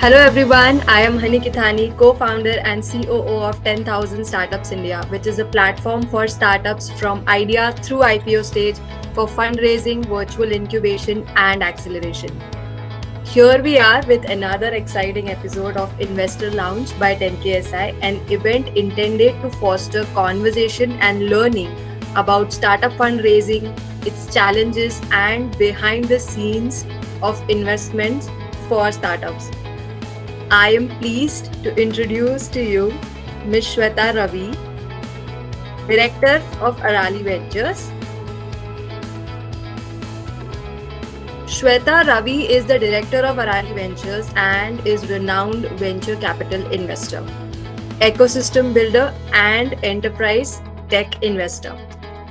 Hello everyone, I am Hani Kithani, co-founder and COO of 10,000 Startups India, which is a platform for startups from idea through IPO stage for fundraising, virtual incubation and acceleration. Here we are with another exciting episode of Investor Lounge by 10KSI, an event intended to foster conversation and learning about startup fundraising, its challenges and behind the scenes of investments for startups. I am pleased to introduce to you Ms. Svetha Ravi, Director of Arali Ventures. Svetha Ravi is the Director of Arali Ventures and is renowned venture capital investor, ecosystem builder and enterprise tech investor.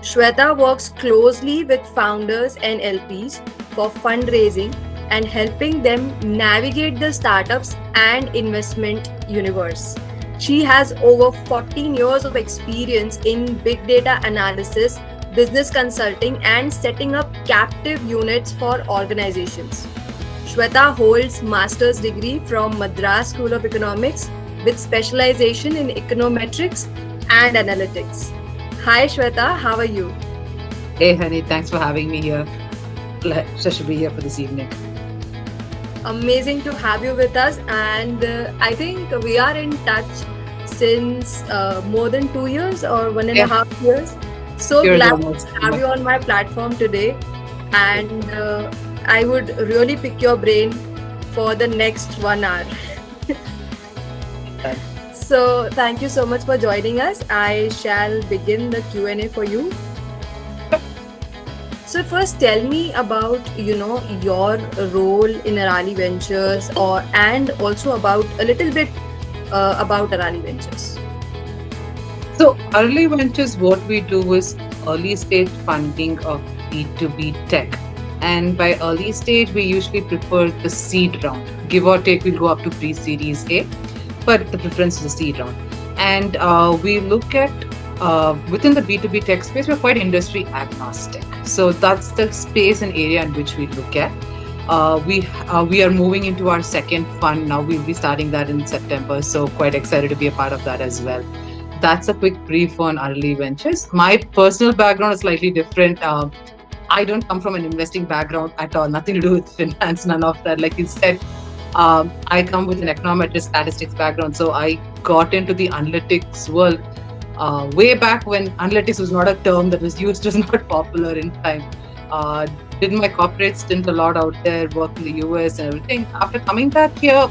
Shweta works closely with founders and LPs for fundraising and helping them navigate the startups and investment universe. She has over 14 years of experience in big data analysis, business consulting, and setting up captive units for organizations. Shweta holds master's degree from Madras School of Economics with specialization in econometrics and analytics. Hi Shweta, how are you? Hey, honey, thanks for having me here. Pleasure to be here for this evening. Amazing to have you with us, and I think we are in touch since more than 2 years or one and a Yeah, half years. So yours glad almost. to have you on my platform today, and I would really pick your brain for the next 1 hour. So thank you so much for joining us. I shall begin the Q&A for you. So first, tell me about your role in Arali Ventures, or and also about a little bit about Arali Ventures. So, Early Ventures, what we do is early stage funding of B2B tech. And by early stage, we usually prefer the seed round. Give or take, we'll go up to pre series A, but the preference is the seed round. And we look at within the B2B tech space, we're quite industry agnostic. So that's the space and area in which we look at. We are moving into our second fund now. We'll be starting that in September. So quite excited to be a part of that as well. That's a quick brief on Arali Ventures. My personal background is slightly different. I don't come from an investing background at all. Nothing to do with finance, none of that. Like you said, I come with an econometric statistics background. So I got into the analytics world way back when analytics was not a term that was used, was not popular in time. Uh, did my corporate stint a lot out there, worked in the US and everything. After coming back here,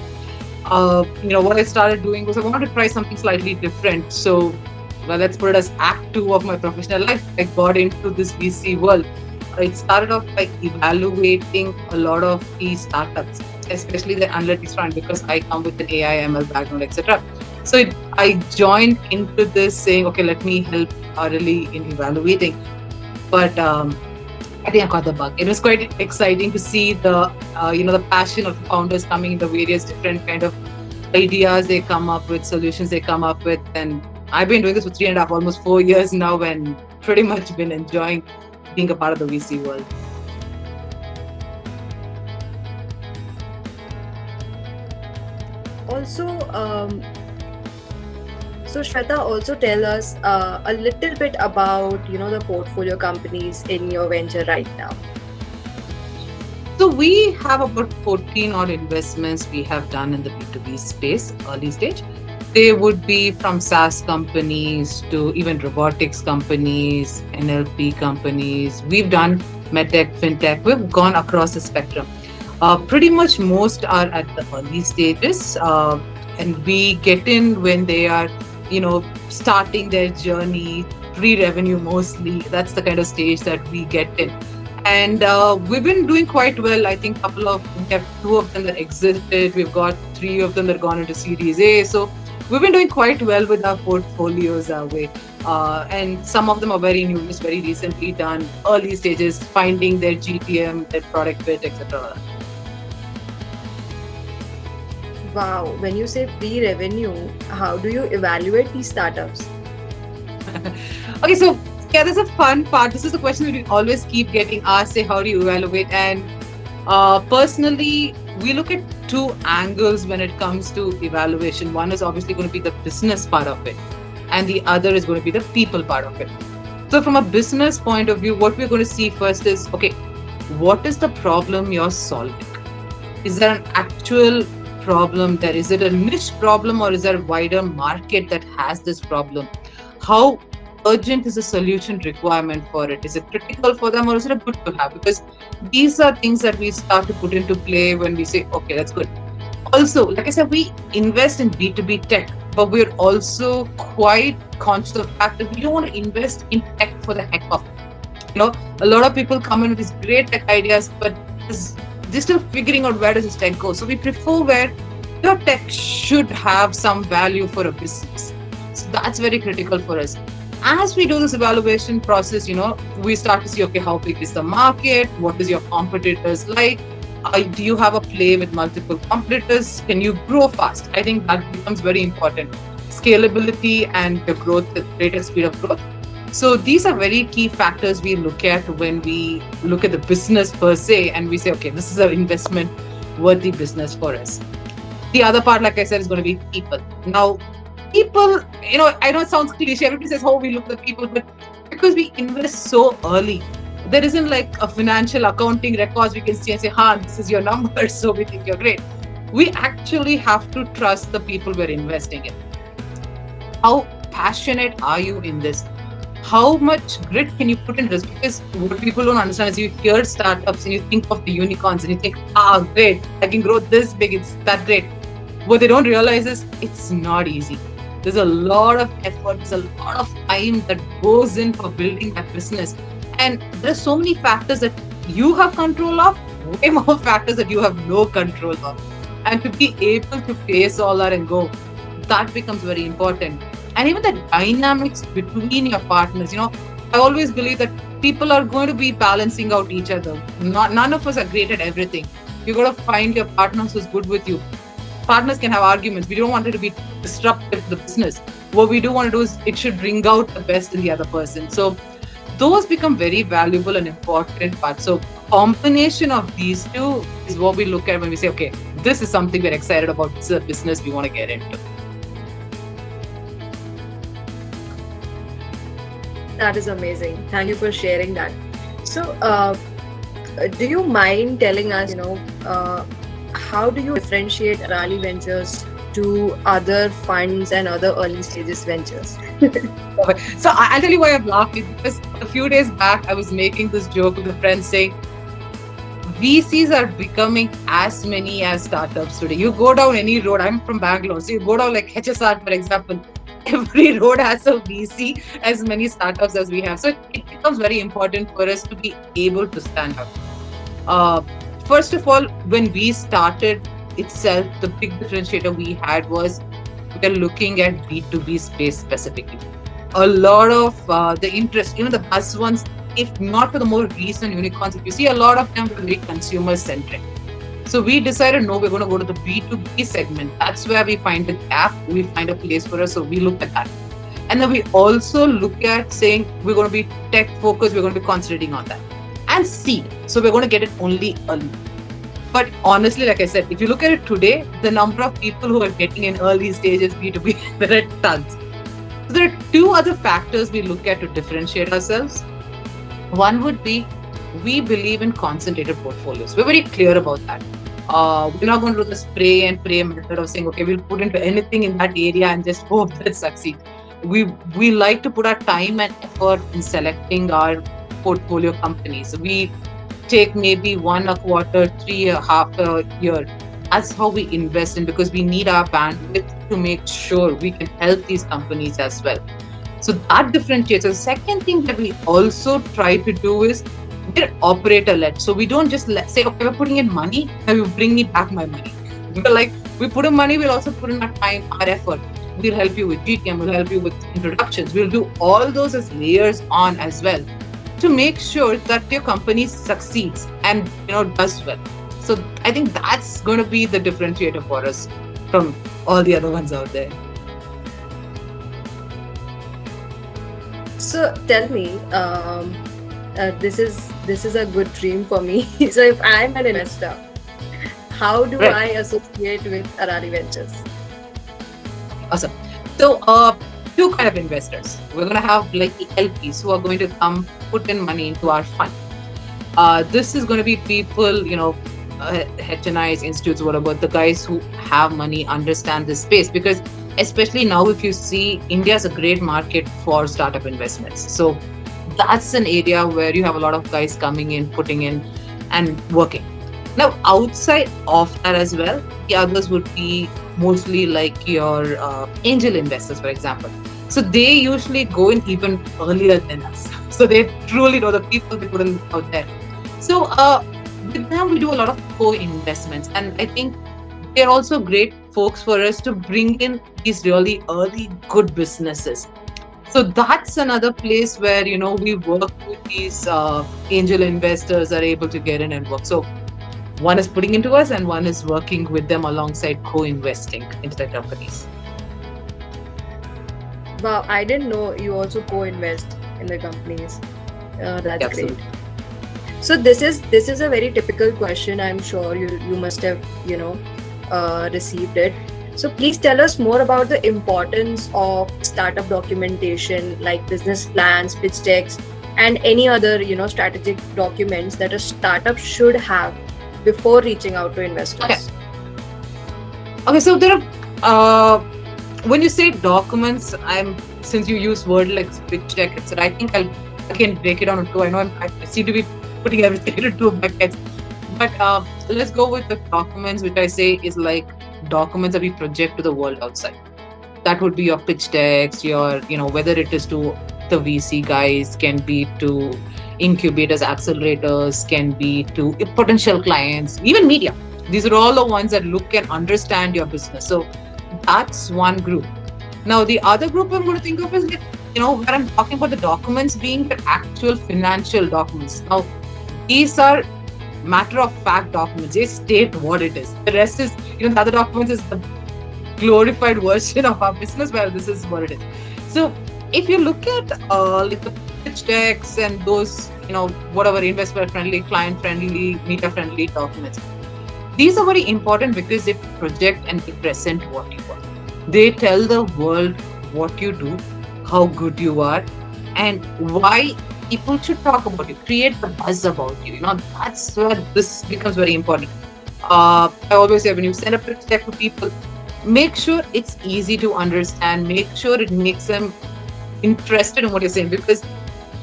what I started doing was I wanted to try something slightly different. So, well, let's put it as act two of my professional life. I got into this VC world. It started off by evaluating a lot of these startups, especially the analytics front, because I come with an AI, ML background, etc. So I joined into this saying, okay, let me help Arali in evaluating. But I think I caught the bug. It was quite exciting to see the passion of founders coming in the various different kind of ideas they come up with, solutions they come up with. And I've been doing this for 3.5, almost 4 years now, and pretty much been enjoying being a part of the VC world. Also, so Shweta, also tell us a little bit about the portfolio companies in your venture right now. So we have about 14 odd investments we have done in the B2B space, early stage. They would be from SaaS companies to even robotics companies, NLP companies. We've done medtech, fintech. We've gone across the spectrum. Pretty much most are at the early stages, and we get in when they are, starting their journey, pre-revenue mostly. That's the kind of stage that we get in. And we've been doing quite well. I think we have 2 of them that exited. We've got 3 of them that gone into Series A. So we've been doing quite well with our portfolios our way. And some of them are very new, just very recently done, early stages, finding their GTM, their product fit, etc. Wow, when you say pre-revenue, how do you evaluate these startups? Okay, so yeah, there's a fun part. This is a question that we always keep getting asked, say, how do you evaluate? And personally, we look at two angles when it comes to evaluation. One is obviously going to be the business part of it, and the other is going to be the people part of it. So, from a business point of view, what we're going to see first is okay, what is the problem you're solving? Is there an actual problem there? Is it a niche problem, or is there a wider market that has this problem? How urgent is the solution requirement for it? Is it critical for them, or is it a good to have? Because these are things that we start to put into play when we say, okay, that's good. Also, like I said, we invest in B2B tech, but we're also quite conscious of the fact that we don't want to invest in tech for the heck of it. A lot of people come in with these great tech ideas, but they're still figuring out where does this tech go. So we prefer where your tech should have some value for a business. So that's very critical for us. As we do this evaluation process, we start to see, okay, how big is the market? What is your competitors like? Do you have a play with multiple competitors? Can you grow fast? I think that becomes very important. Scalability and the growth, the greater speed of growth. So these are very key factors we look at when we look at the business per se, and we say, okay, this is an investment worthy business for us. The other part, like I said, is going to be people. Now, people, I know it sounds cliche. Everybody says, oh, we look at people, but because we invest so early, there isn't like a financial accounting records we can see and say, this is your number, so we think you're great. We actually have to trust the people we're investing in. How passionate are you in this? How much grit can you put in this? Because what people don't understand is you hear startups and you think of the unicorns and you think, great, I can grow this big, it's that great. What they don't realize is it's not easy. There's a lot of effort, there's a lot of time that goes in for building that business. And there's so many factors that you have control of, way more factors that you have no control of. And to be able to face all that and go, that becomes very important. And even the dynamics between your partners, I always believe that people are going to be balancing out each other. None of us are great at everything. You got to find your partners who's good with you. Partners can have arguments. We don't want it to be disruptive to the business. What we do want to do is it should bring out the best in the other person. So those become very valuable and important parts. So combination of these two is what we look at when we say, okay, this is something we're excited about. This is a business we want to get into. That is amazing. Thank you for sharing that. So, do you mind telling us, how do you differentiate Arali Ventures to other funds and other early stages ventures? So I'll tell you why I'm laughing, because a few days back I was making this joke with a friend saying VCs are becoming as many as startups today. You go down any road, I'm from Bangalore, so you go down like HSR, for example, every road has a VC, as many startups as we have. So it becomes very important for us to be able to stand out. First of all, when we started itself, the big differentiator we had was we are looking at B2B space specifically. A lot of the interest, the buzz ones, if not for the more recent unicorns, if you see a lot of them are very consumer centric. So we decided, no, we're going to go to the B2B segment. That's where we find a gap, we find a place for us. So we look at that. And then we also look at saying we're going to be tech focused, we're going to be concentrating on that. And seed. So we're going to get it only early. But honestly, like I said, if you look at it today, the number of people who are getting in early stages B2B, there are tons. So there are two other factors we look at to differentiate ourselves. One would be we believe in concentrated portfolios. We're very clear about that. We're not going to do the spray and pray method of saying, okay, we'll put into anything in that area and just hope that it succeeds. We like to put our time and effort in selecting our portfolio companies. We take maybe one a quarter, half a year. That's how we invest in, because we need our bandwidth to make sure we can help these companies as well. So that differentiates. The second thing that we also try to do is we're operator-led. So we don't just say, okay, we're putting in money and you bring me back my money. We're like, we put in money, we'll also put in our time, our effort. We'll help you with GTM, we'll help you with introductions. We'll do all those as layers on as well to make sure that your company succeeds and does well. So I think that's going to be the differentiator for us from all the other ones out there. So tell me, this is a good dream for me. So if I'm an investor, How do Right. I associate with Arali Ventures? Okay, awesome. So, two kind of investors. We're going to have like the LPs who are going to come put in money into our fund. This is going to be people, HNIs, institutes, whatever, the guys who have money, understand this space. Because especially now, if you see, India is a great market for startup investments. So that's an area where you have a lot of guys coming in, putting in, and working. Now, outside of that as well, the others would be mostly like your angel investors, for example. So they usually go in even earlier than us. So they truly know the people they put in out there. So with them, we do a lot of co-investments, and I think they're also great folks for us to bring in these really early good businesses. So that's another place where we work with these angel investors are able to get in and work. So one is putting into us, and one is working with them alongside co-investing into the companies. Wow, I didn't know you also co-invest in the companies. That's great. Absolutely. So this is a very typical question. I'm sure you must have received it. So please tell us more about the importance of startup documentation, like business plans, pitch decks, and any other strategic documents that a startup should have before reaching out to Okay. investors. Okay. So there are when you say documents, since you use word like pitch deck, etc. I think I can break it down into two. I seem to be putting everything into two buckets, but let's go with the documents, which I say is like documents that we project to the world outside. That would be your pitch decks, your whether it is to the VC guys, can be to incubators, accelerators, can be to potential clients, even media. These are all the ones that look and understand your business. So that's one group. Now the other group I'm going to think of is like, where I'm talking about the documents being the actual financial documents. Now these are matter of fact documents. They state what it is. The rest is, the other documents is the glorified version of our business. Well, this is what it is. So if you look at like the pitch decks and those, whatever investor friendly, client friendly, media friendly documents, these are very important because they project and they present what you are. They tell the world what you do, how good you are, and why people should talk about you, create the buzz about you. That's where this becomes very important. I always say when you send a pitch deck to people, make sure it's easy to understand, make sure it makes them interested in what you're saying, because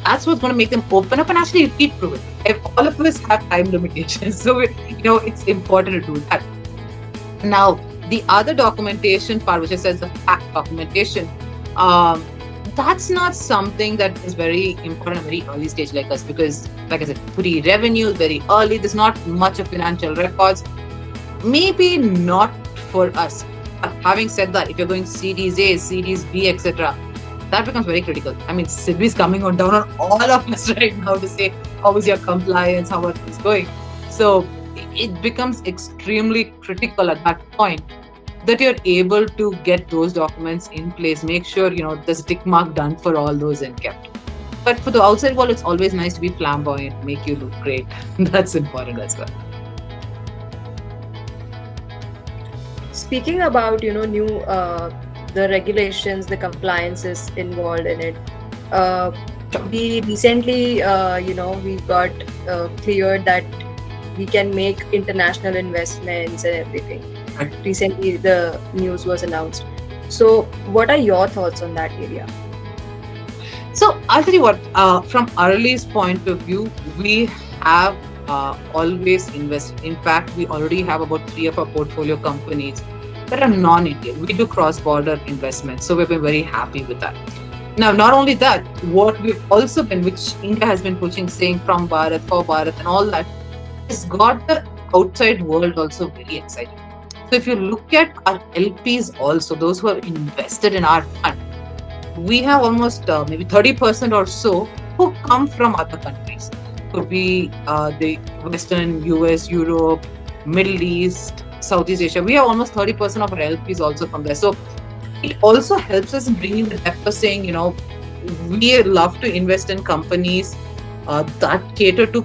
that's what's going to make them open up and actually repeat through it. If all of us have time limitations, so it's important to do that. Now, the other documentation part, which says the fact documentation, that's not something that is very important at a very early stage like us, because, like I said, pre-revenue is very early. There's not much of financial records. Maybe not for us. But having said that, if you're going Series A, Series B, etc., that becomes very critical. I mean, SIBI is coming on down on all of us right now to say, how is your compliance, how are things going? So it becomes extremely critical at that point that you're able to get those documents in place. Make sure, there's a tick mark done for all those and kept. But for the outside world, it's always nice to be flamboyant, make you look great. That's important as well. Speaking about new the regulations, the compliances involved in it. We recently we got cleared that we can make international investments and everything. Right. Recently the news was announced. So what are your thoughts on that area? So I'll tell you what, from Arali's point of view, we have always invested. In fact, we already have about 3 of our portfolio companies that are non-Indian. We do cross-border investments, so we've been very happy with that. Now, not only that, what we've also been, which India has been pushing, saying from Bharat, for Bharat, and all that, has got the outside world also very excited. So if you look at our LPs also, those who have invested in our fund, we have almost maybe 30% or so who come from other countries. Could be the Western, US, Europe, Middle East, Southeast Asia. We have almost 30% of our LPs also from there. So it also helps us in bringing the depth of saying, we love to invest in companies that cater to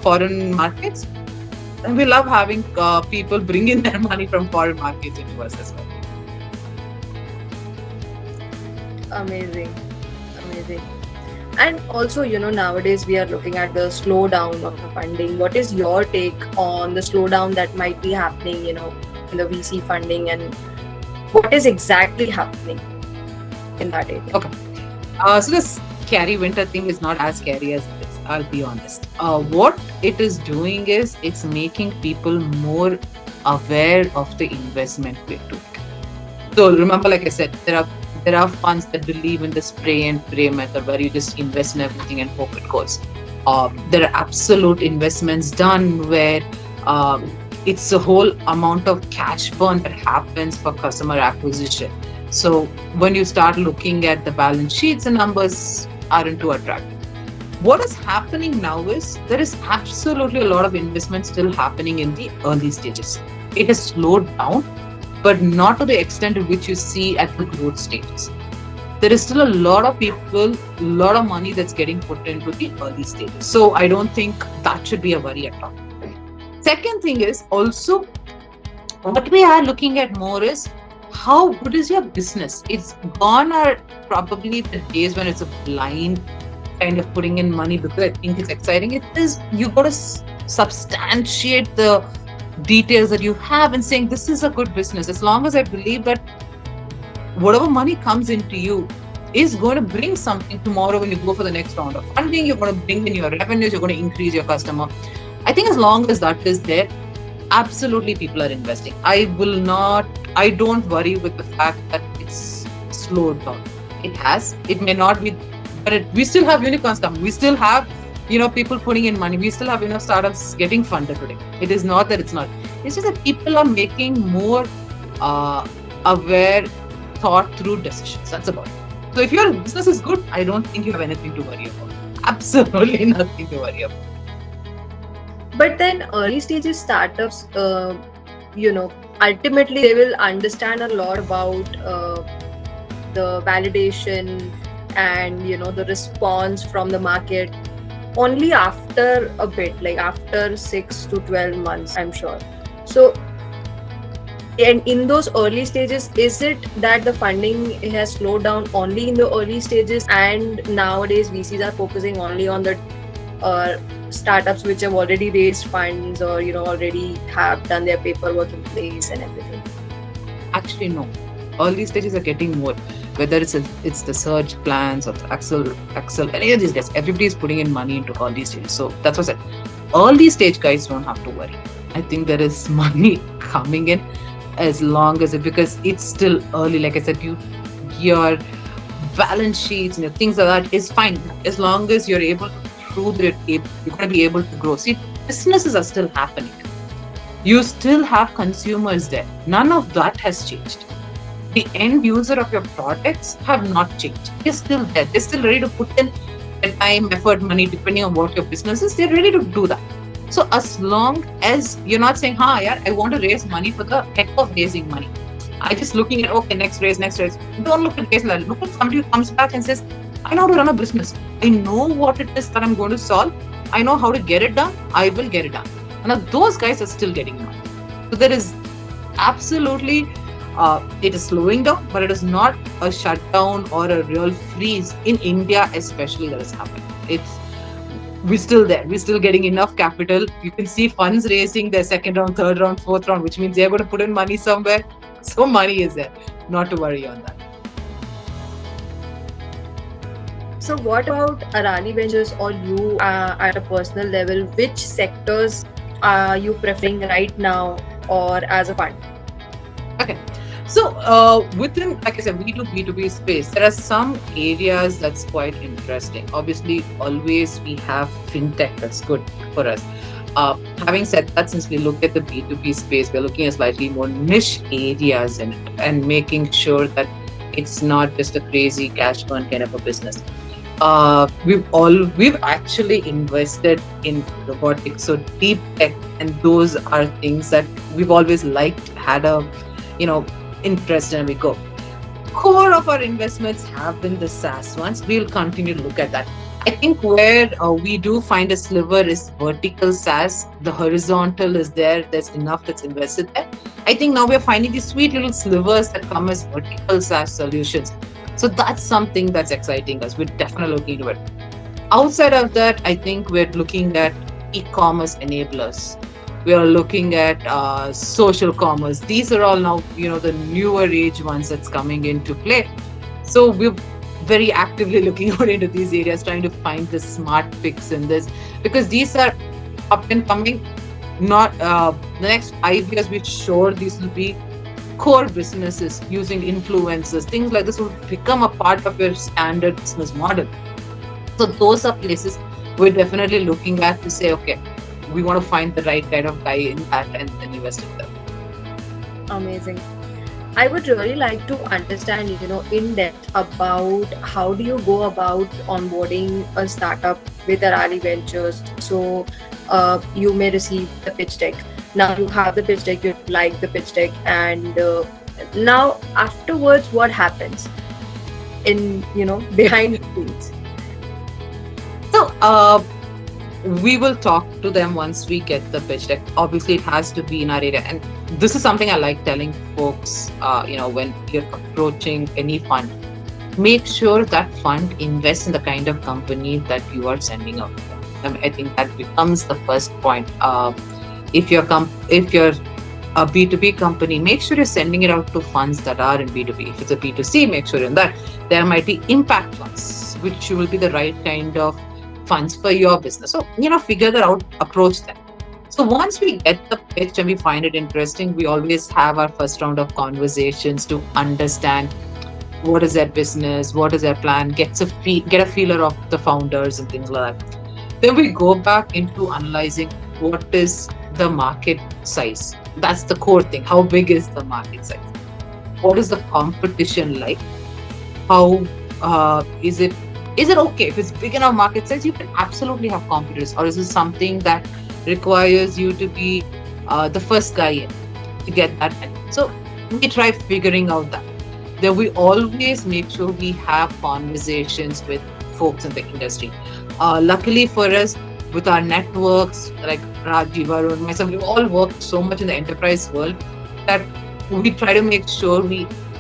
foreign markets. And we love having people bring in their money from foreign markets into us as well. Amazing. Amazing. And also, nowadays we are looking at the slowdown of the funding. What is your take on the slowdown that might be happening, in the VC funding, and what is exactly happening in that area? Okay. So this scary winter thing is not as scary as it is. I'll be honest. What it is doing is it's making people more aware of the investment they do. So remember, like I said, there are funds that believe in the spray and pray method where you just invest in everything and hope it goes. There are absolute investments done where it's a whole amount of cash burn that happens for customer acquisition. So when you start looking at the balance sheets, the numbers aren't too attractive. What is happening now is there is absolutely a lot of investment still happening in the early stages. It has slowed down, but not to the extent to which you see at the growth stages. There is still a lot of people, a lot of money that's getting put into the early stages. So I don't think that should be a worry at all. Second thing is also what we are looking at more is how good is your business. It's gone are probably the days when it's a blind kind of putting in money because I think it's exciting. It is, you got to substantiate the details that you have and saying this is a good business. As long as I believe that whatever money comes into you is going to bring something tomorrow when you go for the next round of funding, you're going to bring in your revenues, you're going to increase your customer. I think as long as that is there, absolutely people are investing. I don't worry with the fact that it's slowed down. It may not be, but we still have unicorns coming. We still have, people putting in money. We still have, startups getting funded today. It is not that it's not. It's just that people are making more aware, thought through decisions. That's about it. So if your business is good, I don't think you have anything to worry about. Absolutely nothing to worry about. But then early stages startups, ultimately they will understand a lot about the validation and the response from the market only after a bit, like after 6 to 12 months, I'm sure. So, and in those early stages, is it that the funding has slowed down only in the early stages, and nowadays VCs are focusing only on the startups which have already raised funds or already have done their paperwork in place and everything? Actually, no. Early stages are getting more. Whether it's the Surge plans or the Axel, any of these guys, everybody is putting in money into early stages. So that's what I said. Early stage guys don't have to worry. I think there is money coming in as long as because it's still early. Like I said, your balance sheets and your things like that is fine as long as you're able to prove that you're going to be able to grow. See, businesses are still happening. You still have consumers there. None of that has changed. The end user of your products have not changed. They're still there. They're still ready to put in the time, effort, money, depending on what your business is. They're ready to do that. So as long as you're not saying, I want to raise money for the heck of raising money. I just looking at, okay, next raise. Don't look at raise. Look at somebody who comes back and says, I know how to run a business. I know what it is that I'm going to solve. I know how to get it done. I will get it done. And now those guys are still getting money. So there is absolutely, it is slowing down, but it is not a shutdown or a real freeze in India, especially that is happening. We're still there. We're still getting enough capital. You can see funds raising their second round, third round, fourth round, which means they're going to put in money somewhere. So money is there. Not to worry on that. So what about Arali Ventures or you at a personal level? Which sectors are you preferring right now or as a fund? Okay. So within, like I said, B2B space, there are some areas that's quite interesting. Obviously, always we have fintech that's good for us. Having said that, since we look at the B2B space, we're looking at slightly more niche areas in it and making sure that it's not just a crazy cash burn kind of a business. We've actually invested in robotics, so deep tech, and those are things that we've always liked, had a interest, and we go. Core of our investments have been the SaaS ones. We'll continue to look at that. I think where we do find a sliver is vertical SaaS. The horizontal is there. There's enough that's invested there. I think now we're finding these sweet little slivers that come as vertical SaaS solutions. So that's something that's exciting us. We're definitely looking into it. Outside of that, I think we're looking at e-commerce enablers. We are looking at social commerce. These are all now, the newer age ones that's coming into play. So we're very actively looking out into these areas, trying to find the smart fix in this, because these are up and coming. Not the next 5 years, we're sure these will be core businesses using influencers. Things like this will become a part of your standard business model. So those are places we're definitely looking at to say, okay, we want to find the right kind of guy in that and then invest in them. Amazing. I would really like to understand, in depth about how do you go about onboarding a startup with Arali Ventures. So you may receive the pitch deck. Now you have the pitch deck, you like the pitch deck, and now afterwards, what happens in behind the scenes? So we will talk to them once we get the pitch deck. Obviously, it has to be in our area, and this is something I like telling folks. When you're approaching any fund, make sure that fund invests in the kind of company that you are sending out. I think that becomes the first point. If you're a B2B company, make sure you're sending it out to funds that are in B2B. If it's a B2C, make sure in that there might be impact funds, which will be the right kind of funds for your business. So, figure that out, approach them. So once we get the pitch and we find it interesting, we always have our first round of conversations to understand what is their business, what is their plan, get a feeler of the founders and things like that. Then we go back into analyzing what is the market size. That's the core thing. How big is the market size? What is the competition like? How is it okay? If it's big enough market size, you can absolutely have competitors. Or is it something that requires you to be the first guy in to get that? So we try figuring out that. Then we always make sure we have conversations with folks in the industry. Luckily for us, with our networks, like Rajiv, Arun, myself, we all worked so much in the enterprise world that we try to make sure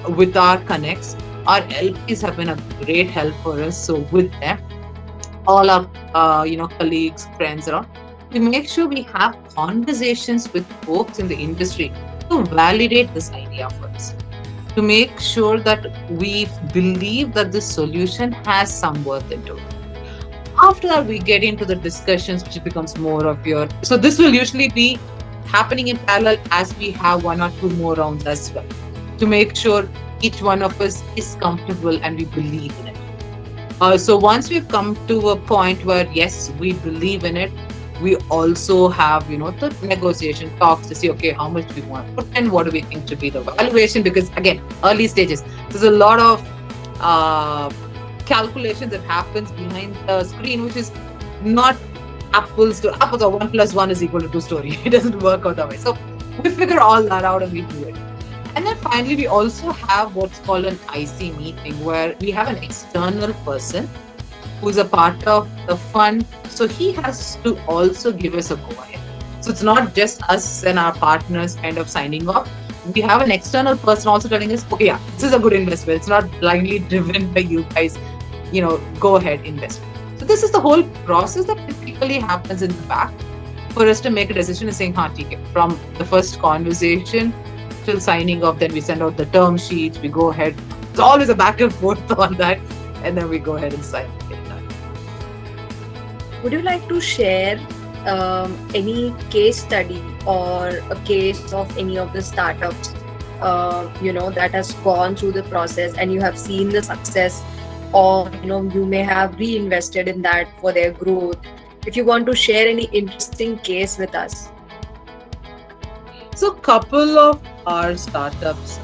with our connects, our LPs have been a great help for us. So with them, all our colleagues, friends around, we make sure we have conversations with folks in the industry to validate this idea for us, to make sure that we believe that this solution has some worth into it. After that, we get into the discussions, which becomes more of so this will usually be happening in parallel as we have one or two more rounds as well, to make sure each one of us is comfortable and we believe in it. So once we've come to a point where, yes, we believe in it, we also have, the negotiation talks to see, okay, how much we want to put in, what do we think to be the valuation? Because again, early stages, there's a lot of calculations that happens behind the screen, which is not apples or 1 + 1 = 2 story. It doesn't work out that way. So we figure all that out and we do it. And then finally, we also have what's called an IC meeting, where we have an external person who's a part of the fund. So he has to also give us a go ahead. So it's not just us and our partners kind of signing off. We have an external person also telling us, okay, yeah, this is a good investment. It's not blindly driven by you guys, go ahead, invest. So this is the whole process that typically happens in the back for us to make a decision and saying, from the first conversation till signing off, then we send out the term sheets, we go ahead. It's always a back and forth on that, and then we go ahead and sign it. Would you like to share any case study or a case of any of the startups, that has gone through the process and you have seen the success, or, you may have reinvested in that for their growth? If you want to share any interesting case with us. So, couple of our startups,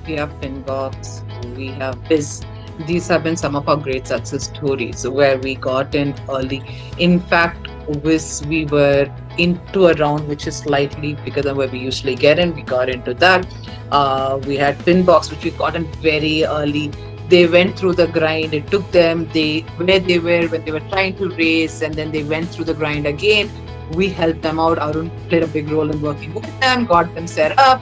we have Finbox, we have Biz. These have been some of our great success stories where we got in early. In fact, we were into a round which is slightly bigger than where we usually get in. We got into that. We had Finbox, which we got in very early. they went through the grind. It took them they where they were when they were trying to race, and then they went through the grind again. We helped them out. Arun played a big role in working with them, got them set up,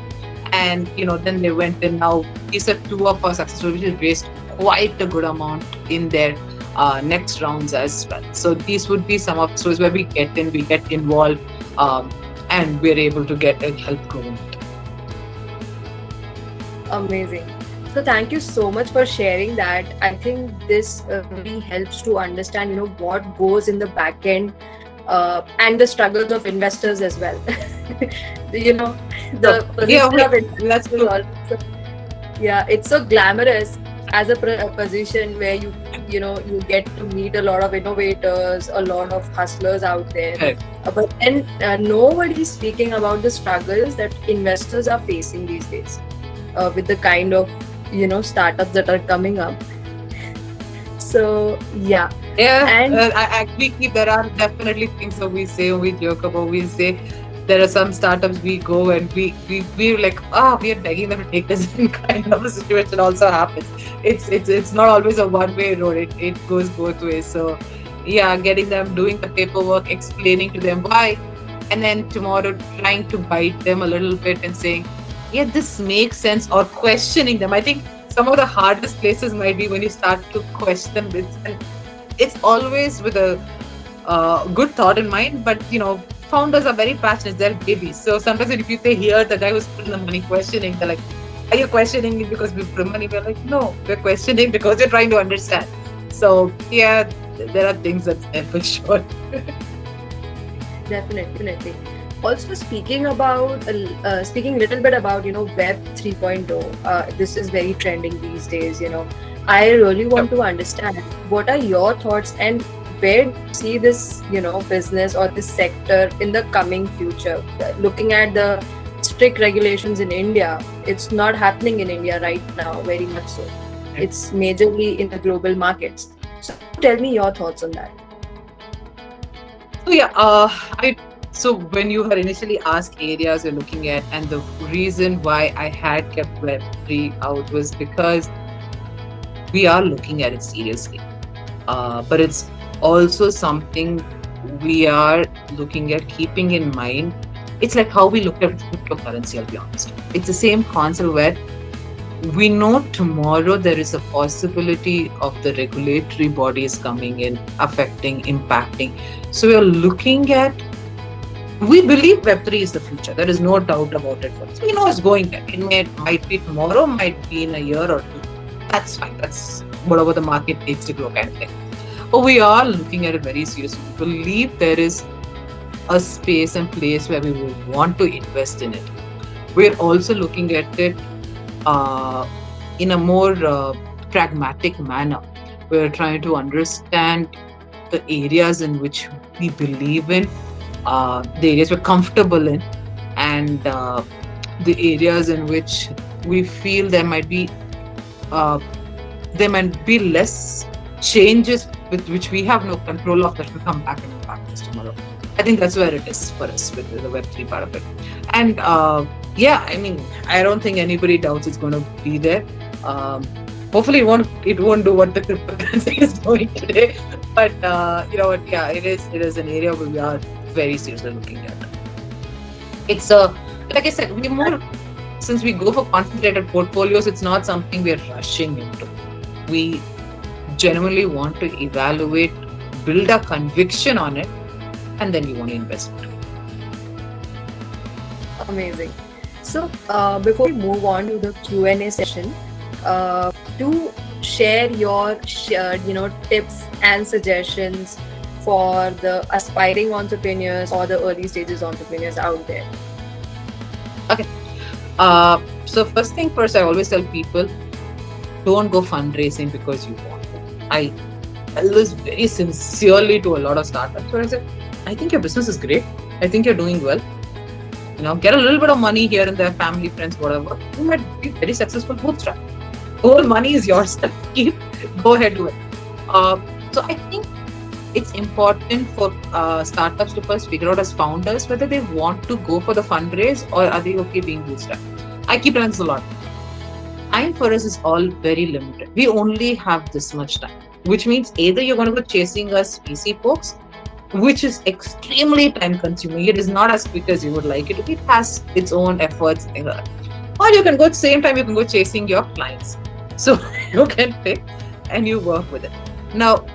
and then they went in. Now these are two of our successful, which has raised quite a good amount in their next rounds as well. So these would be some of the stories where we get in, we get involved, and we're able to get help growing. Amazing. So thank you so much for sharing that. I think this really helps to understand, what goes in the back end, and the struggles of investors as well. you know, the position of Let's investors do. also. Yeah, it's so glamorous as a position where you get to meet a lot of innovators, a lot of hustlers out there. Correct. But then nobody is speaking about the struggles that investors are facing these days, with the kind of startups that are coming up. So yeah, Yeah, and there are definitely things that we say, we joke about. We say there are some startups we go and we're like, we are begging them to take us in, kind of a situation also happens. It's not always a one-way road. It goes both ways. So yeah, getting them, doing the paperwork, explaining to them why, and then tomorrow trying to bite them a little bit and saying, yeah, this makes sense, or questioning them. I think some of the hardest places might be when you start to question it. And it's always with a good thought in mind, but founders are very passionate. They're babies. So sometimes if you say, here, the guy who's putting the money questioning, they're like, are you questioning it because we put money? We're like, no, we're questioning because we're trying to understand. So yeah, there are things that's there for sure. definitely. Also, speaking a little bit about Web 3.0. This is very trending these days. I really want to understand what are your thoughts, and where do you see this business or this sector in the coming future. Looking at the strict regulations in India, it's not happening in India right now, very much so. It's majorly in the global markets. So tell me your thoughts on that. So yeah, so when you had initially asked areas you're looking at, and the reason why I had kept Web3 out was because we are looking at it seriously. But it's also something we are looking at, keeping in mind. It's like how we look at cryptocurrency, I'll be honest. It's the same concept where we know tomorrow there is a possibility of the regulatory bodies coming in, affecting, impacting. So we are looking at, we believe Web3 is the future. There is no doubt about it. We know it's going there. It might be tomorrow, might be in a year or two. That's fine. That's whatever the market takes to grow, kind of thing. But we are looking at it very seriously. We believe there is a space and place where we will want to invest in it. We're also looking at it in a more pragmatic manner. We're trying to understand the areas in which we believe in, the areas we're comfortable in, and the areas in which we feel there might be less changes with which we have no control of, that will come back and impact us tomorrow. I think that's where it is for us with the Web3 part of it. And yeah, I mean, I don't think anybody doubts it's going to be there. Hopefully it won't do what the cryptocurrency is doing today. But you know what? Yeah, it is an area where we are very seriously looking at. It's like I said, since we go for concentrated portfolios, it's not something we're rushing into. We genuinely want to evaluate, build a conviction on it, and then we want to invest into it. Amazing. So before we move on to the Q&A session, do share your tips and suggestions for the aspiring entrepreneurs or the early stages entrepreneurs out there. Okay. So first thing first, I always tell people, don't go fundraising because you want to. I tell this very sincerely to a lot of startups where I say, I think your business is great. I think you're doing well. Get a little bit of money here and there, family, friends, whatever. You might be very successful bootstrap. Whole money is yours. Go ahead, do it. So I think it's important for startups to first figure out as founders whether they want to go for the fundraise or are they okay being bootstrapped. I keep telling this a lot. Time for us is all very limited. We only have this much time, which means either you're going to go chasing us VC folks, which is extremely time consuming. It is not as quick as you would like it to be. It has its own efforts. Or you can go at the same time, you can go chasing your clients. So you can pick and you work with it. Now,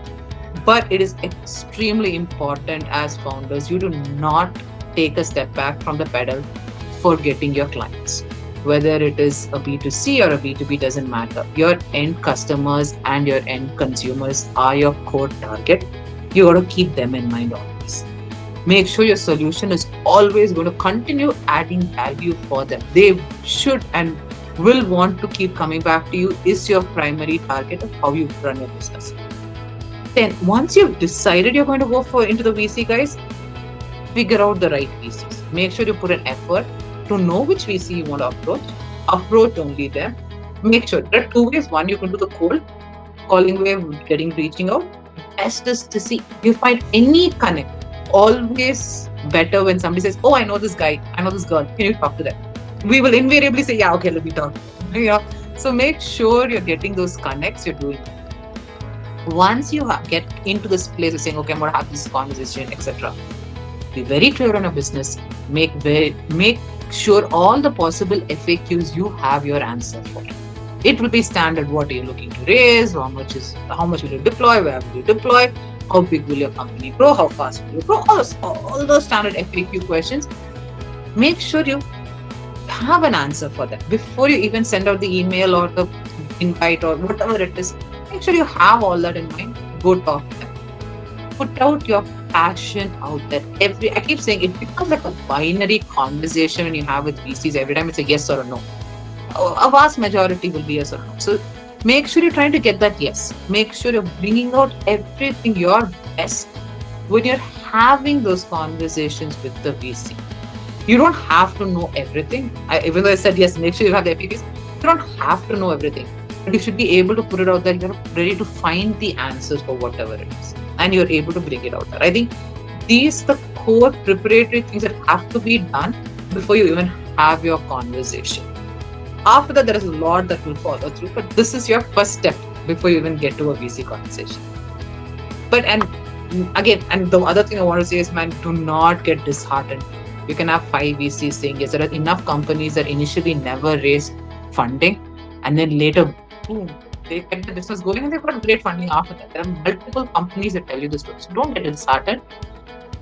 but it is extremely important as founders, you do not take a step back from the pedal for getting your clients. Whether it is a B2C or a B2B, doesn't matter. Your end customers and your end consumers are your core target. You got to keep them in mind always. Make sure your solution is always going to continue adding value for them. They should and will want to keep coming back to you, is your primary target of how you run your business. Then once you've decided you're going to go for into the VC, guys, figure out the right VCs. Make sure you put an effort to know which VC you want to approach only them. Make sure there are two ways. One, you can do the cold calling way of reaching out. Best is to see if you find any connect. Always better when somebody says, "Oh, I know this guy, I know this girl. Can you talk to them?" We will invariably say, "Yeah, okay, let me talk." So make sure you're getting those connects. You're doing. Once you get into this place of saying, "Okay, I'm going to have this conversation," etc. Be very clear on your business. Make sure all the possible FAQs you have your answer for. It will be standard. What are you looking to raise? How much will you deploy? Where will you deploy? How big will your company grow? How fast will you grow? All those standard FAQ questions. Make sure you have an answer for that before you even send out the email or the invite or whatever it is. Make sure you have all that in mind. Go talk to them. Put out your passion out there. I keep saying it becomes like a binary conversation when you have with VCs. Every time it's a yes or a no. A vast majority will be yes or no. So make sure you're trying to get that yes. Make sure you're bringing out everything your best when you're having those conversations with the VC. You don't have to know everything. Even though I said yes, make sure you have the FAQs. You don't have to know everything. But you should be able to put it out there. You're ready to find the answers for whatever it is. And you're able to bring it out there. I think these are the core preparatory things that have to be done before you even have your conversation. After that, there is a lot that will follow through. But this is your first step before you even get to a VC conversation. And the other thing I want to say is, man, do not get disheartened. You can have 5 VCs saying yes. There are enough companies that initially never raised funding and then later, boom, they kept the business going and they got great funding after that. There are multiple companies that tell you this story. So don't get disheartened.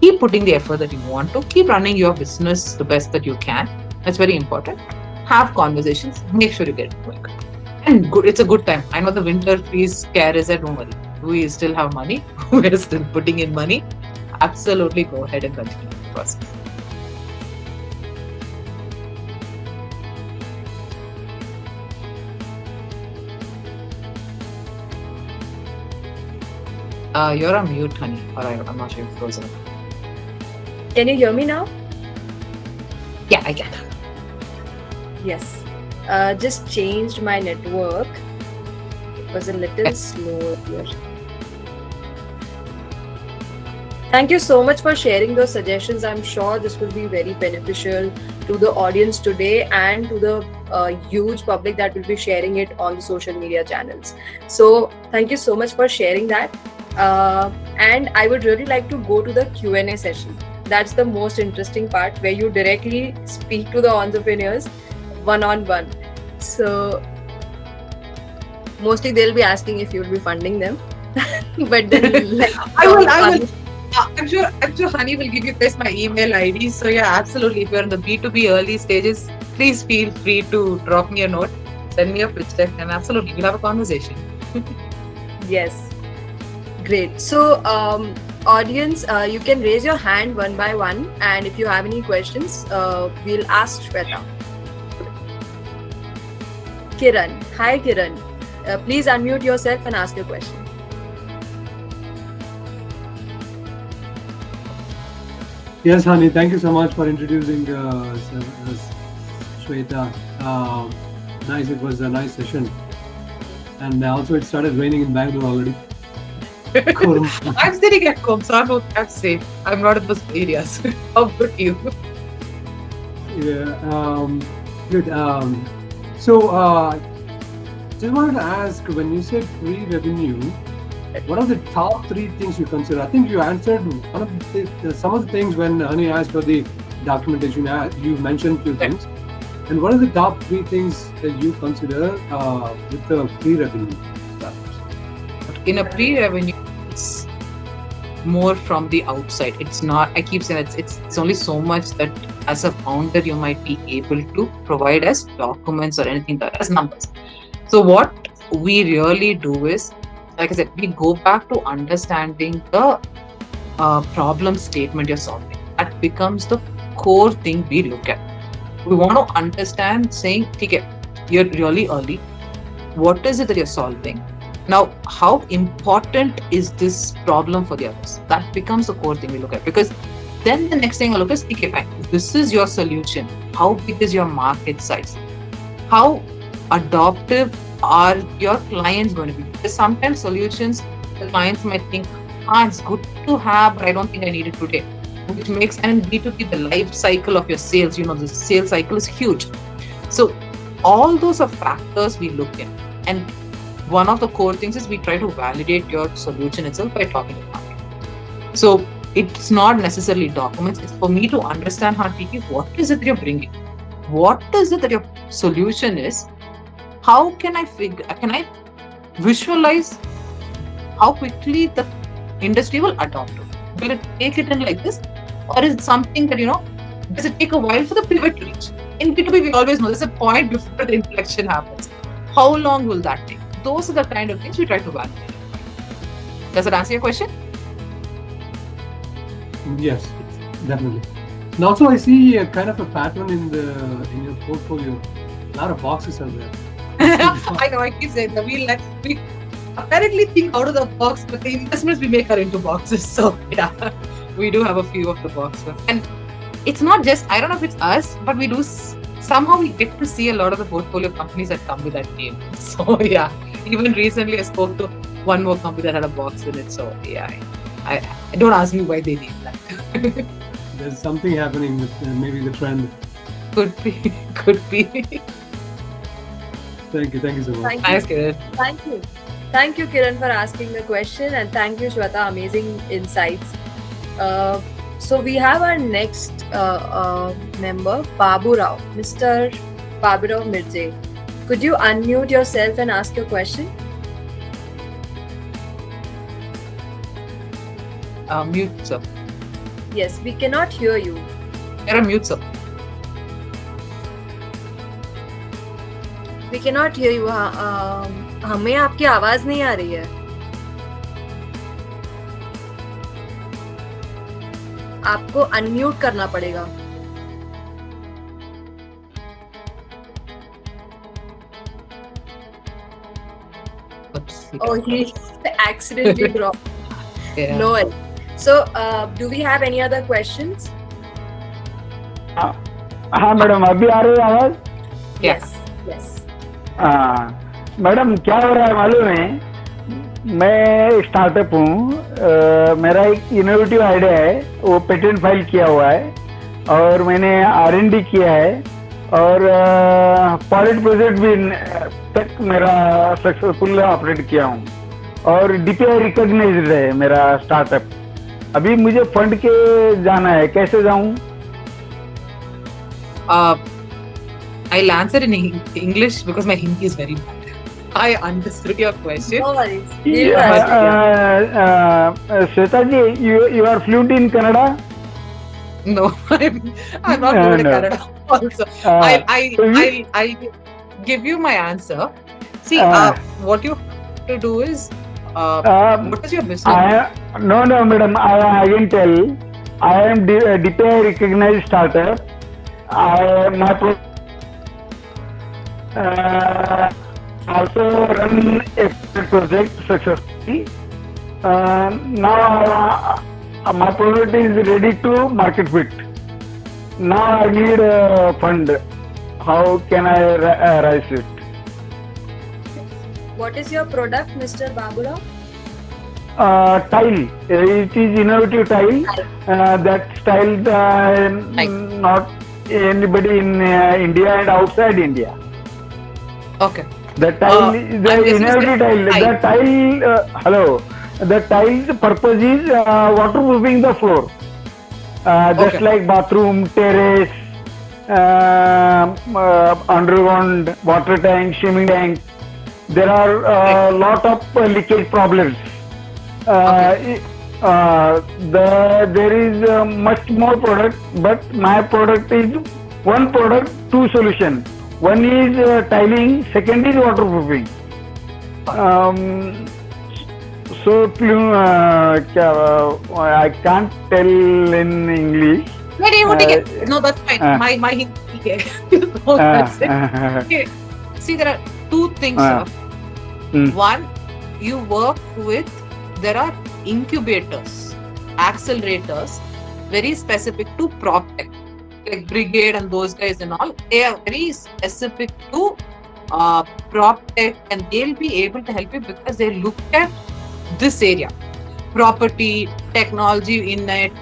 Keep putting the effort that you want to. Keep running your business the best that you can. That's very important. Have conversations. Make sure you get it going. And good, it's a good time. I know the winter freeze scare is there. Don't worry. We still have money. We're still putting in money. Absolutely go ahead and continue the process. You're on mute, honey. Or I'm not sure if you're frozen. Can you hear me now? Yeah, I can. Yes. Just changed my network. It was a little slow here. Thank you so much for sharing those suggestions. I'm sure this will be very beneficial to the audience today and to the huge public that will be sharing it on the social media channels. So thank you so much for sharing that. And I would really like to go to the Q&A session. That's the most interesting part, where you directly speak to the entrepreneurs one-on-one. So mostly they'll be asking if you'll be funding them. But then I will. I'm sure Honey will give you guys my email ID. So yeah, absolutely. If you're in the B2B early stages, please feel free to drop me a note, send me a pitch deck, and absolutely we'll have a conversation. Yes. Great. So audience, you can raise your hand one by one, and if you have any questions, we'll ask Shweta. Kiran. Hi Kiran. Please unmute yourself and ask your question. Yes, Hani, thank you so much for introducing Svetha. Nice, it was a nice session. And also it started raining in Bangalore already. I'm sitting at home, so I'm safe. I'm not in those areas. How about you? Yeah, good. So Just wanted to ask, when you say pre-revenue, what are the top three things you consider? I think you answered one of some of the things when Honey asked for the documentation. You mentioned few things. And what are the top three things that you consider with the pre-revenue startups? In a pre-revenue, it's more from the outside. It's not, I keep saying it's only so much that as a founder you might be able to provide as documents or anything that as numbers. So what we really do is, like I said, we go back to understanding the problem statement you're solving. That becomes the core thing we look at. We want to understand, saying, okay, you're really early. What is it that you're solving? Now, how important is this problem for the others? That becomes the core thing we look at. Because then the next thing I look at is, okay, fine, this is your solution. How big is your market size? How adoptive are your clients going to be? Because sometimes solutions, the clients might think, it's good to have, but I don't think I need it today. Which makes, and in B2B, the life cycle of your sales, the sales cycle is huge. So all those are factors we look in. And one of the core things is we try to validate your solution itself by talking to the market. So it's not necessarily documents. It's for me to understand, what is it that you're bringing? What is it that your solution is? How can I visualize how quickly the industry will adopt it? Will it take it in like this? Or is it something that, does it take a while for the pivot to reach? In B2B, we always know there's a point before the inflection happens. How long will that take? Those are the kind of things we try to validate. Does that answer your question? Yes, definitely. And also, I see a kind of a pattern in your portfolio. A lot of boxes are there. I know, I keep saying that we apparently think out of the box, but the investments we make are into boxes. So yeah, we do have a few of the boxes. And it's not just, I don't know if it's us, but we do, somehow we get to see a lot of the portfolio companies that come with that name. So yeah, even recently I spoke to one more company that had a box in it. So yeah, I don't ask me why they need that. There's something happening with maybe the trend. Could be. Thank you so much. Thanks, Kiran. Thank you, Kiran, for asking the question, and thank you, Svetha. Amazing insights. So we have our next member, Babu Rao, Mr. Babu Rao Mirje. Could you unmute yourself and ask your question? Mute, sir. Yes, we cannot hear you. You're a mute, sir. We cannot hear you. हमें आपकी आवाज नहीं आ रही है. आपको unmute करना पड़ेगा. Oh, he accidentally dropped. Yeah. No worries. So, do we have any other questions? हाँ मैडम, अभी आ रही है आवाज? Yes. मैडम, क्या हो रहा है मालूम है, मैं एक स्टार्टअप हूँ, मेरा एक इनोवेटिव आइडिया है, वो पेटेंट फाइल किया हुआ है और मैंने R&D किया है और पायलट प्रोजेक्ट भी तक मेरा सक्सेसफुल ऑपरेट किया हूँ और DPI रिकॉग्नाइज्ड है मेरा स्टार्टअप. अभी मुझे फंड के जाना है, कैसे जाऊँ? I'll answer in English because my Hindi is very bad. I understood your question. No worries. Svetha ji, you are fluent in Kannada? No, I'm not fluent in Kannada also. I'll give you my answer. See, what you have to do is, what is your business? No, madam, I can tell. I am DPI recognized startup. My also run a project successfully. Now my product is ready to market fit. Now I need a fund. How can I raise it? What is your product, Mr. Babu Rao? Tile. It is innovative tile. That style not anybody in India and outside India. Okay. The tile, the I'm guessing innovative tile. The tile, hello. The tile's purpose is waterproofing the floor. Just Okay. like bathroom, terrace, underground water tank, swimming tank. There are a lot of leakage problems. Okay. There is much more product, but my product is one product, two solution. One is tiling, second is waterproofing. Um, so I can't tell in English. No, that's fine. uh, My Hindi hai. So that's it. Okay. See, there are two things, sir. mm. One, you work with, there are incubators, accelerators, very specific to prop tech, like Brigade and those guys and all. They are very specific to prop tech, and they'll be able to help you because they look at this area, property, technology in it,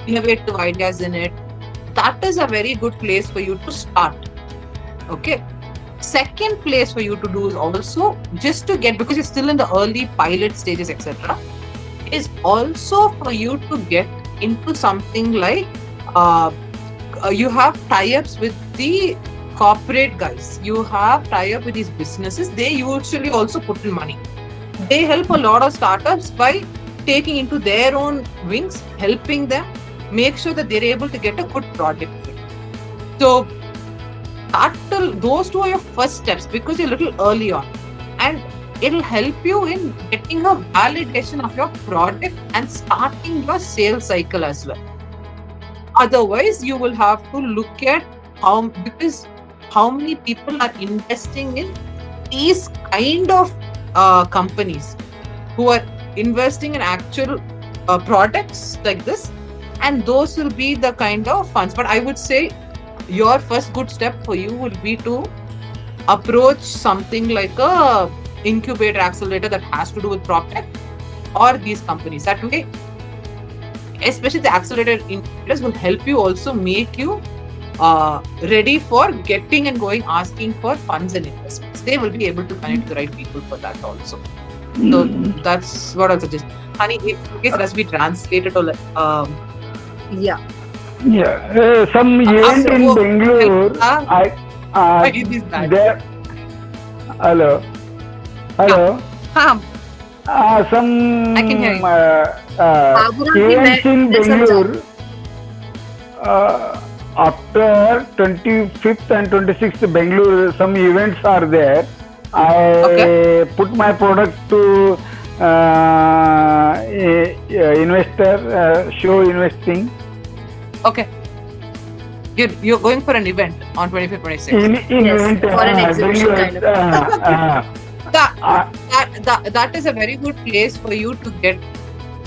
innovative ideas in it. That is a very good place for you to start. Okay. Second place for you to do is also just to get, because you're still in the early pilot stages, etc., is also for you to get into something like you have tie-ups with the corporate guys. You have tie-up with these businesses. They usually also put in money. They help a lot of startups by taking into their own wings, helping them make sure that they're able to get a good product. So those two are your first steps because you're a little early on, and it'll help you in getting a validation of your product and starting your sales cycle as well. Otherwise, you will have to look at how many people are investing in these kind of companies who are investing in actual products like this, and those will be the kind of funds. But I would say your first good step for you will be to approach something like a incubator accelerator that has to do with prop tech or these companies. That way, especially the accelerator incubators will help you also make you ready for getting and going, asking for funds and investments. They will be able to connect the right people for that also. So that's what I suggest. Honey, in case it has to be translated or Yeah. Yeah, some event in Bangalore. My Hindi is bad. There. Hello. Some I can hear you. events in Bangalore. After 25th and 26th Bangalore, some events are there. I put my product to investor show investing. Okay. You're going for an event on 25th, 26th. Event, for an exhibition kind of. That is a very good place for you to get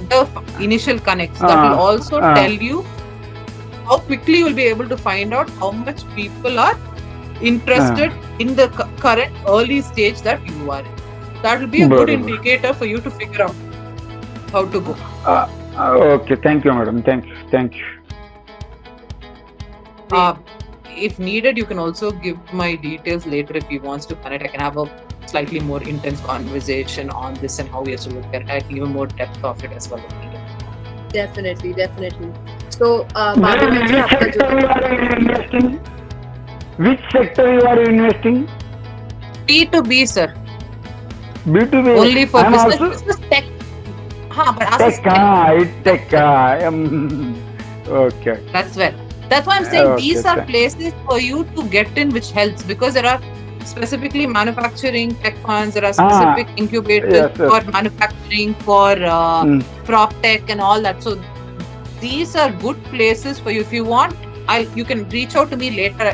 the initial connects. That will also tell you how quickly you'll be able to find out how much people are interested in the current early stage that you are in. That will be a good indicator for you to figure out how to go. Okay, thank you, madam. Thank you. If needed, you can also give my details later if he wants to connect. I can have a slightly more intense conversation on this and how we have to look at it. I can give more depth of it as well if needed. Definitely. So, which sector you are investing? B2B, sir. B2B. Only for I'm business. also Business tech. But us is tech. Okay. That's well. That's why I'm saying these are thanks. places for you to get in, which helps because there are specifically manufacturing tech funds. There are specific incubators for manufacturing, for prop tech and all that. So these are good places for you. If you want, you can reach out to me later.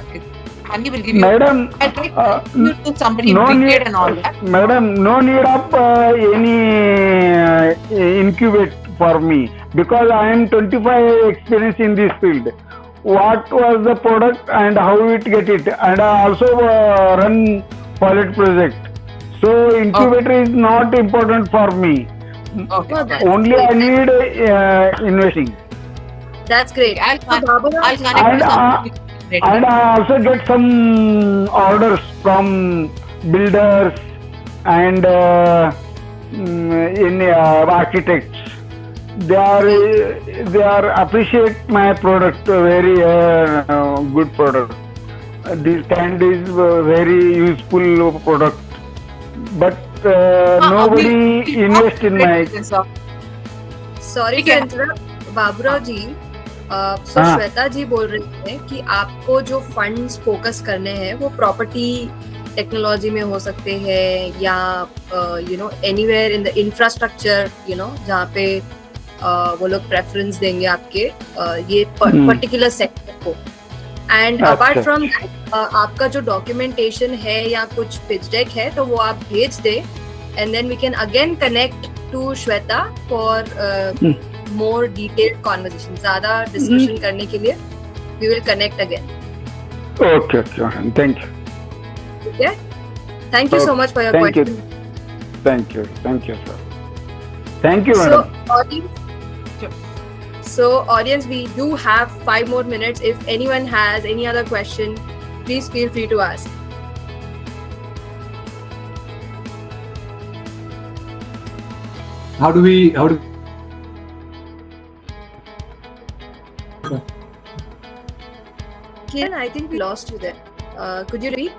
Honey will give you. Madam, I'll try to give you to somebody no Brigade need, and all that. Madam, no need of any incubate for me because I am 25 experience in this field. What was the product and how it get it, and I also run pilot project. So incubator is not important for me. Okay. Only I need investing. That's great. I'll connect And to somebody. I also get some orders from builders and in architects. They are appreciate my product, very good product. This kind is very useful product, but nobody invest in my. Sorry ठीक है। बाबूराव जी, सो हाँ। श्वेता जी बोल रही है कि आपको जो funds focus करने हैं वो प्रॉपर्टी टेक्नोलॉजी में हो सकते हैं या एनीवेयर इन द इंफ्रास्ट्रक्चर, जहाँ पे वो लोग प्रेफरेंस देंगे आपके ये पर्टिकुलर सेक्टर को। एंड अपार्ट फ्रॉम दैट, आपका जो डॉक्यूमेंटेशन है या कुछ पिच डेक है तो वो आप भेज दे, and then we can again connect to Shweta for more detailed conversation, ज्यादा डिस्कशन करने के लिए we will connect again. Okay, thank you. ठीक है, thank you so much for your Thank you. Question. Thank you, sir. Thank you, madam. So audience, we do have 5 more minutes. If anyone has any other question, please feel free to ask. How do we Kiran, I think we lost you there. Could you repeat?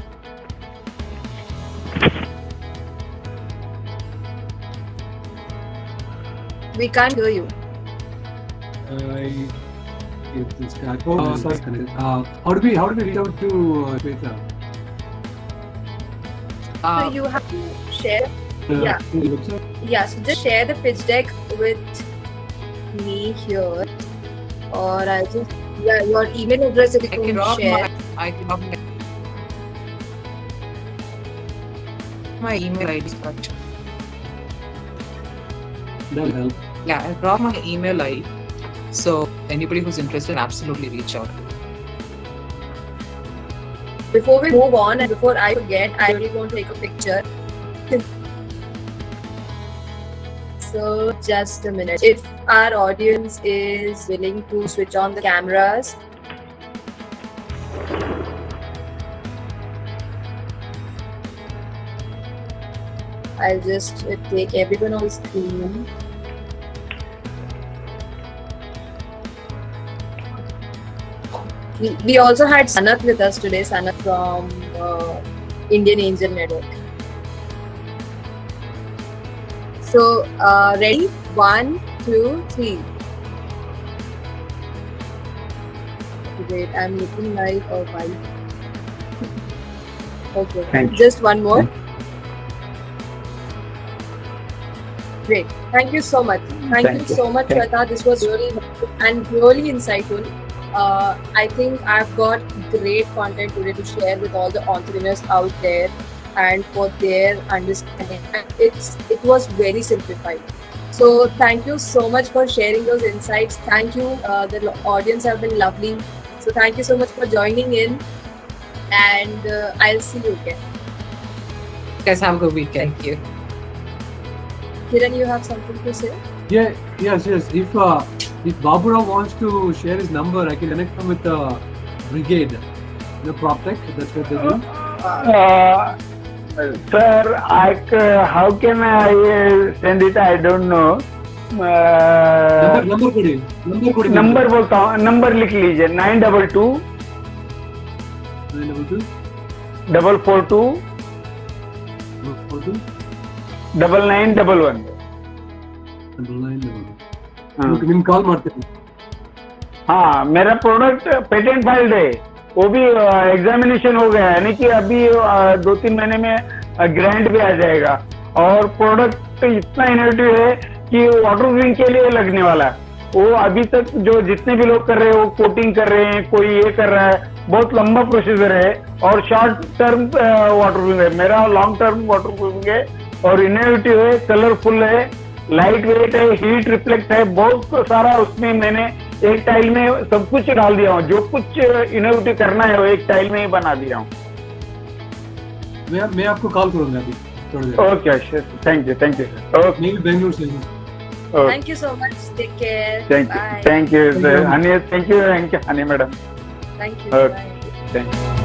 We can't hear you. if this guy is connected. How do we reach out to Svetha? So you have to share. Yeah. In the website? Yeah, so just share the pitch deck with me here, or I'll just your email address if you I can can drop share. my email ID. But That'll help. yeah, I drop my email ID. So anybody who's interested, absolutely reach out. Before we move on and before I forget, I really want to take a picture. So just a minute. If our audience is willing to switch on the cameras. I'll just take everyone on the screen. We also had Sanat with us today, Sanat from Indian Angel Network. So, ready? 1, 2, 3. Wait, I'm looking like a white. Okay, Thank you. just one more. Great. Thank you so much. Thank you so much, Svetha. This was really helpful and really insightful. I think I've got great content today to share with all the entrepreneurs out there and for their understanding. And it was very simplified. So thank you so much for sharing those insights. Thank you. The audience have been lovely. So thank you so much for joining in, and I'll see you again. Guys, have a good weekend. Thank you. Kiran, you have something to say? Yes. If Baburao wants to share his number, I can connect him with the brigade, the PropTech. That's what they do. Sir, how can I send it? I don't know. Number coding number बोलता हूँ, number लिख लीजिए 922 442 9911. ನಿಮ್ಗೆ ಕಾಲ್ ಮಾಡ್ತೀನಿ. हाँ, मेरा product patent filed है, वो भी एग्जामिनेशन हो गया है, यानी कि अभी 2-3 महीने में ग्रांट भी आ जाएगा। और प्रोडक्ट इतना इनोवेटिव है कि वाटर प्रूफिंग के लिए लगने वाला है। वो अभी तक जो जितने भी लोग कर रहे हैं वो कोटिंग कर रहे हैं, कोई ये कर रहा है, बहुत लंबा प्रोसीजर है और शॉर्ट टर्म वाटर प्रूफिंग है। मेरा लॉन्ग टर्म वाटर प्रूफिंग है और इनोवेटिव है, कलरफुल है, लाइट वेट है, हीट रिफ्लेक्ट है, बहुत सारा उसमें मैंने एक टाइल में सब कुछ डाल दिया हूँ। जो कुछ इनोवेटिव करना है वो एक टाइल में ही बना दिया हूँ। मैं आपको कॉल करूंगा अभी थोड़ी देर। Okay, thank you sir. Okay, मैं बेंगलुरु से हूँ। Thank you so much. Take care. Thank you sir, Honey, thank you Honey madam. Thank you. Okay. Bye. Thank you.